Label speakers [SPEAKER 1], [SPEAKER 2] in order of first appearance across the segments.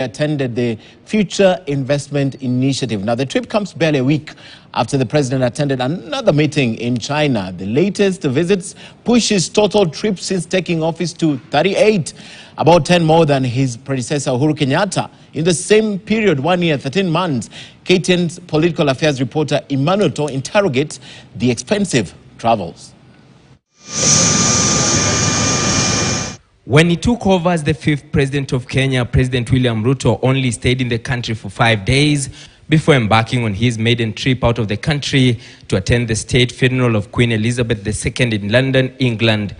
[SPEAKER 1] attended the Future Investment Initiative. Now, the trip comes barely a week after the president attended another meeting in China. The latest visits push his total trips since taking office to 38, about 10 more than his predecessor Uhuru Kenyatta. In the same period, 1 year, 13 months, KTN's political affairs reporter Emmanuel interrogates the expensive travels.
[SPEAKER 2] When he took over as the 5th president of Kenya, President William Ruto only stayed in the country for 5 days before embarking on his maiden trip out of the country to attend the state funeral of Queen Elizabeth II in London, England.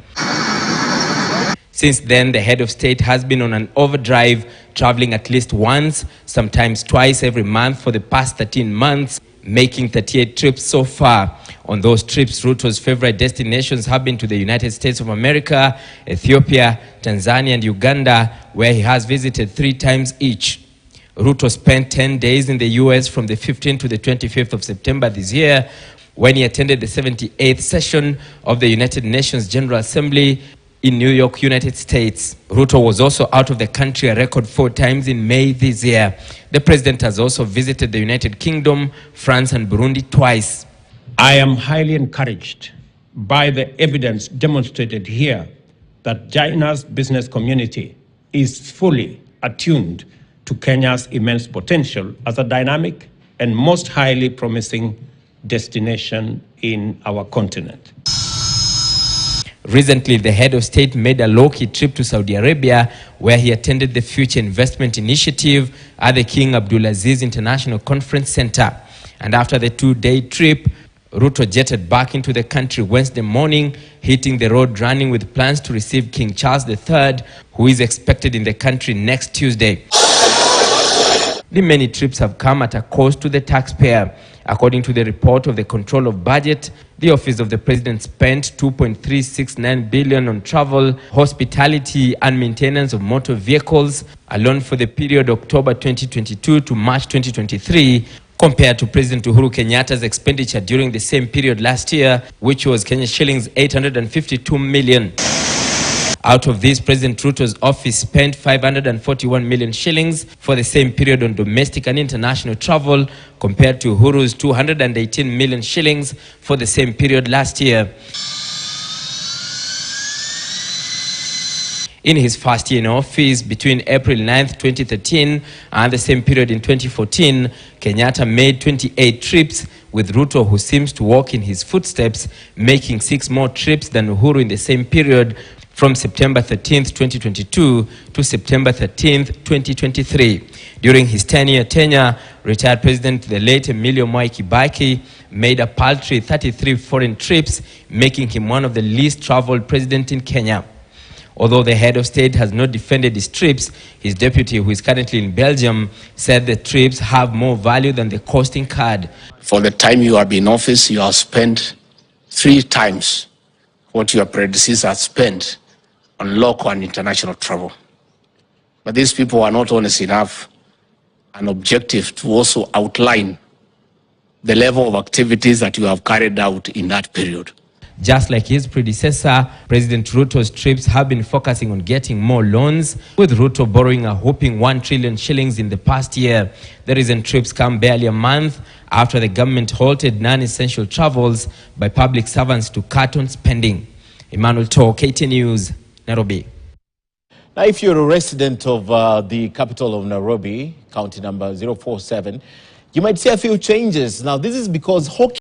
[SPEAKER 2] Since then, the head of state has been on an overdrive, traveling at least once, sometimes twice every month for the past 13 months, making 38 trips so far. On those trips, Ruto's favorite destinations have been to the United States of America, Ethiopia, Tanzania, and Uganda, where he has visited 3 times each. Ruto spent 10 days in the US from the 15th to the 25th of September this year, when he attended the 78th session of the United Nations General Assembly in New York, United States. Ruto was also out of the country a record 4 times in May this year. The president has also visited the United Kingdom, France, and Burundi twice.
[SPEAKER 3] I am highly encouraged by the evidence demonstrated here that China's business community is fully attuned to Kenya's immense potential as a dynamic and most highly promising destination in our continent.
[SPEAKER 2] Recently, the head of state made a low-key trip to Saudi Arabia, where he attended the Future Investment Initiative at the King Abdulaziz International Conference Center. And after the 2-day trip, Ruto jetted back into the country Wednesday morning, hitting the road running with plans to receive King Charles III, who is expected in the country next Tuesday. The many trips have come at a cost to the taxpayer. According to the report of the Control of Budget, the Office of the President spent 2.369 billion on travel, hospitality, and maintenance of motor vehicles alone for the period October 2022 to March 2023, compared to President Uhuru Kenyatta's expenditure during the same period last year, which was Kenya shillings 852 million. Out of this, President Ruto's office spent 541 million shillings for the same period on domestic and international travel, compared to Uhuru's 218 million shillings for the same period last year. In his first year in office, between April 9th, 2013 and the same period in 2014, Kenyatta made 28 trips, with Ruto, who seems to walk in his footsteps, making 6 more trips than Uhuru in the same period, from September 13th, 2022 to September 13th, 2023. During his 10-year tenure, retired President the late Emilio Mwai Kibaki made a paltry 33 foreign trips, making him one of the least traveled presidents in Kenya. Although the head of state has not defended his trips, his deputy, who is currently in Belgium, said the trips have more value than the costing card.
[SPEAKER 4] For the time you have been in office, you have spent 3 times what your predecessor spent on local and international travel. But these people are not honest enough and objective to also outline the level of activities that you have carried out in that period.
[SPEAKER 2] Just like his predecessor, President Ruto's trips have been focusing on getting more loans, with Ruto borrowing a whopping 1 trillion shillings in the past year. The recent trips come barely a month after the government halted non-essential travels by public servants to cut on spending. Emmanuel KTN News, Nairobi.
[SPEAKER 1] Now, if you're a resident of the capital of Nairobi, county number 047, you might see a few changes. Now, this is because hockey